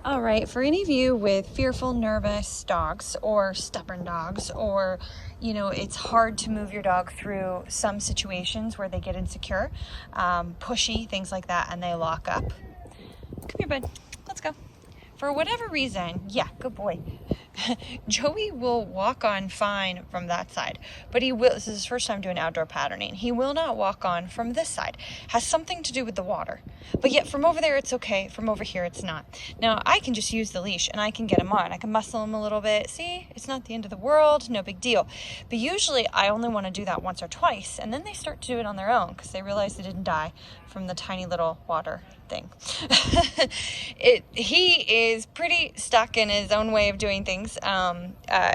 All right, for any of you with fearful, nervous dogs or stubborn dogs, or, it's hard to move your dog through some situations where they get insecure, pushy, things like that, and they lock up. Come here, bud. Let's go. For whatever reason, yeah, good boy. Joey will walk on fine from that side, but this is his first time doing outdoor patterning. He will not walk on from this side. Has something to do with the water. But yet from over there, it's okay. From over here, it's not. Now, I can just use the leash and I can get him on. I can muscle him a little bit. See, it's not the end of the world. No big deal. But usually I only want to do that once or twice. And then they start to do it on their own because they realize they didn't die from the tiny little water thing. He is pretty stuck in his own way of doing things.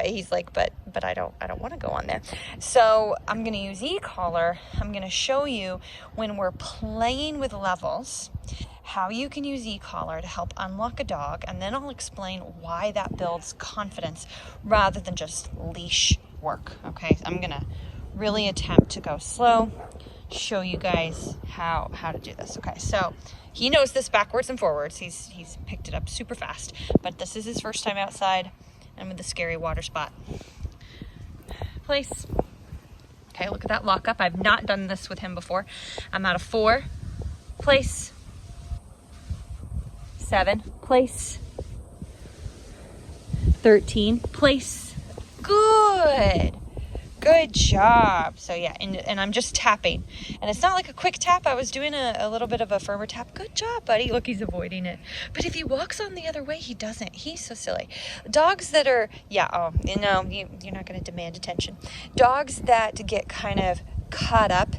He's like, but I don't want to go on there. So I'm going to use Ecollar. I'm going to show you when we're playing with levels, how you can use Ecollar to help unlock a dog. And then I'll explain why that builds confidence rather than just leash work. Okay. I'm going to really attempt to go slow, show you guys how to do this. Okay. So he knows this backwards and forwards. He's picked it up super fast, but this is his first time outside and with the scary water spot. Place. Okay, look at that lockup. I've not done this with him before. I'm out of 4. Place. 7. Place. 13. Place. Good. Good job. So yeah, and I'm just tapping. And it's not like a quick tap. I was doing a little bit of a firmer tap. Good job, buddy. Look, he's avoiding it. But if he walks on the other way, he doesn't. He's so silly. Dogs that are, you're not going to demand attention. Dogs that get kind of caught up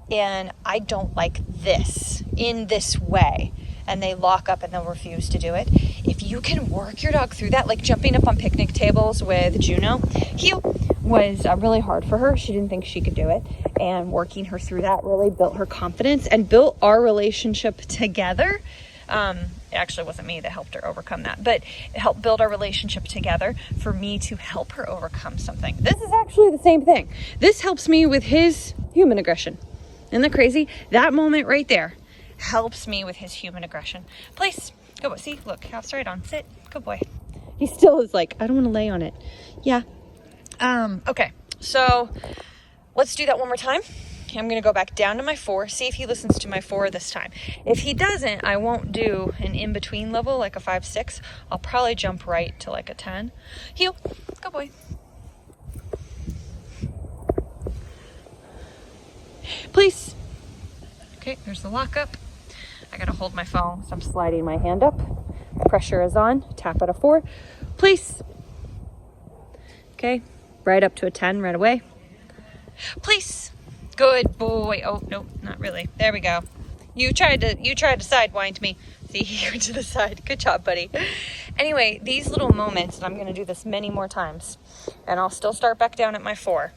in, I don't like this, in this way, and they lock up and they'll refuse to do it. If you can work your dog through that, like jumping up on picnic tables with Juno, he was really hard for her. She didn't think she could do it. And working her through that really built her confidence and built our relationship together. It actually wasn't me that helped her overcome that, but it helped build our relationship together for me to help her overcome something. This is actually the same thing. This helps me with his human aggression. Isn't that crazy? That moment right there helps me with his human aggression. Place. Go, see, look, half straight on. Sit. Good boy. He still is like, I don't want to lay on it. Yeah. Okay. So let's do that one more time. I'm going to go back down to my 4. See if he listens to my 4 this time. If he doesn't, I won't do an in-between level like a 5, 6. I'll probably jump right to like a 10. Heel. Good boy. Please. Okay, there's the lockup. I gotta hold my phone, so I'm sliding my hand up. Pressure is on. Tap at a 4. Please. Okay, right up to a 10 right away. Please. Good boy. Oh, no, not really. There we go. You tried to sidewind me. See, you went to the side. Good job, buddy. Anyway, these little moments, and I'm gonna do this many more times, and I'll still start back down at my 4.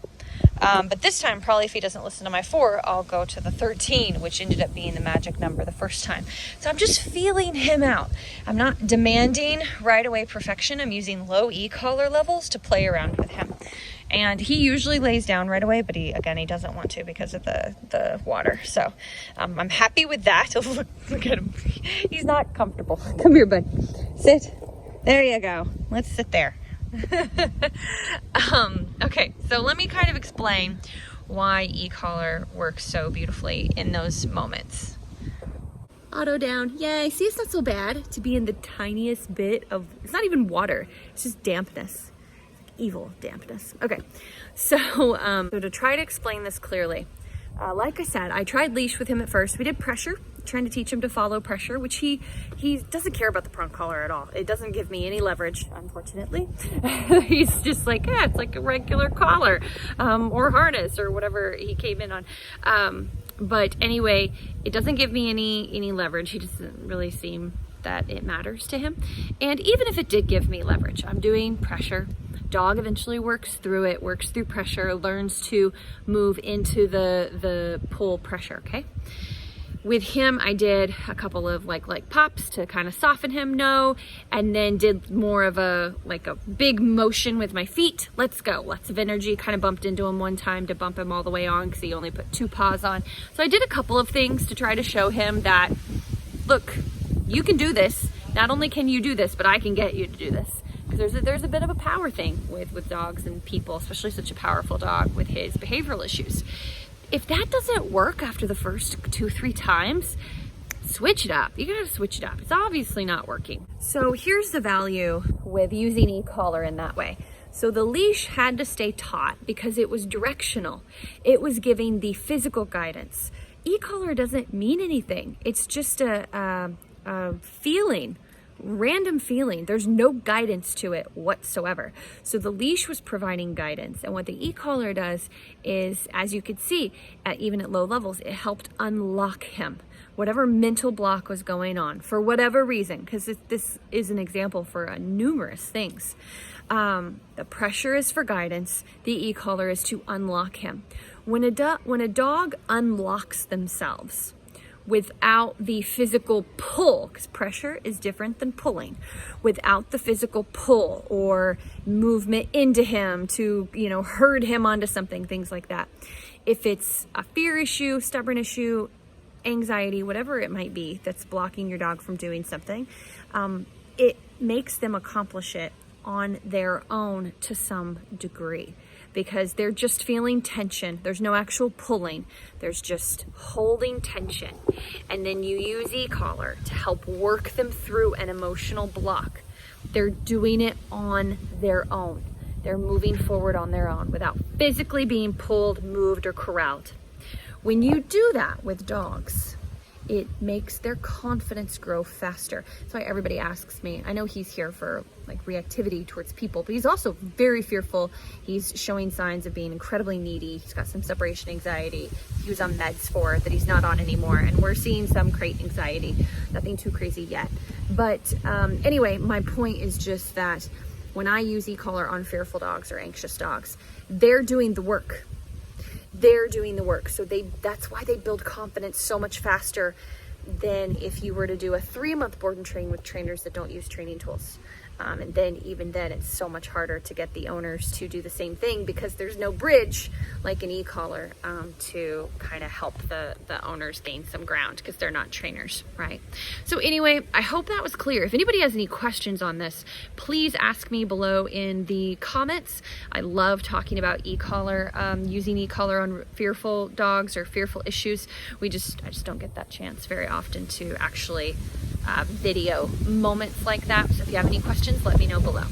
But this time, probably if he doesn't listen to my 4, I'll go to the 13, which ended up being the magic number the first time. So I'm just feeling him out. I'm not demanding right away perfection. I'm using low Ecollar levels to play around with him. And he usually lays down right away, but he doesn't want to because of the water. So I'm happy with that. Look at him. He's not comfortable. Come here, bud. Sit. There you go. Let's sit there. Okay, so let me kind of explain why Ecollar works so beautifully in those moments. Auto down. Yay. See, it's not so bad to be in the tiniest bit of, it's not even water. It's just dampness. Evil dampness. Okay. So to try to explain this clearly, like I said, I tried leash with him at first. We did pressure, trying to teach him to follow pressure, which he doesn't care about the prong collar at all. It doesn't give me any leverage, unfortunately. He's just like, yeah, it's like a regular collar or harness or whatever he came in on. But anyway, it doesn't give me any leverage. He doesn't really seem that it matters to him. And even if it did give me leverage, I'm doing pressure. Dog eventually works through it, works through pressure, learns to move into the pull pressure, okay? With him, I did a couple of like pops to kind of soften him, and then did more of a big motion with my feet. Let's go, lots of energy, kind of bumped into him one time to bump him all the way on because he only put 2 paws on. So I did a couple of things to try to show him that, look, you can do this. not only can you do this, but I can get you to do this. Because there's a bit of a power thing with dogs and people, especially such a powerful dog with his behavioral issues. If that doesn't work after the first 2-3 times, switch it up. You gotta switch it up. It's obviously not working. So here's the value with using Ecollar in that way. So the leash had to stay taut because it was directional. It was giving the physical guidance. Ecollar doesn't mean anything. It's just a feeling, random feeling. There's no guidance to it whatsoever. So the leash was providing guidance. And what the Ecollar does is, as you could see, even at low levels, it helped unlock him. Whatever mental block was going on, for whatever reason, because this is an example for numerous things. The pressure is for guidance. The Ecollar is to unlock him. When a dog unlocks themselves without the physical pull, because pressure is different than pulling, without the physical pull or movement into him to, herd him onto something, things like that. If it's a fear issue, stubborn issue, anxiety, whatever it might be that's blocking your dog from doing something, it makes them accomplish it on their own to some degree, because they're just feeling tension. There's no actual pulling. There's just holding tension. And then you use Ecollar to help work them through an emotional block. They're doing it on their own. They're moving forward on their own without physically being pulled, moved, or corralled. When you do that with dogs, it makes their confidence grow faster. That's why everybody asks me. I know he's here for reactivity towards people, but he's also very fearful. He's showing signs of being incredibly needy. He's got some separation anxiety. He was on meds for it that he's not on anymore. And we're seeing some crate anxiety. Nothing too crazy yet. But anyway, my point is just that when I use Ecollar on fearful dogs or anxious dogs, they're doing the work. They're doing the work. So that's why they build confidence so much faster than if you were to do a 3-month board and train with trainers that don't use training tools. And then even then, it's so much harder to get the owners to do the same thing because there's no bridge like an Ecollar to kind of help the owners gain some ground because they're not trainers, right? So anyway, I hope that was clear. If anybody has any questions on this, please ask me below in the comments. I love talking about Ecollar, using Ecollar on fearful dogs or fearful issues. I just don't get that chance very often to actually video moments like that. So if you have any questions, let me know below.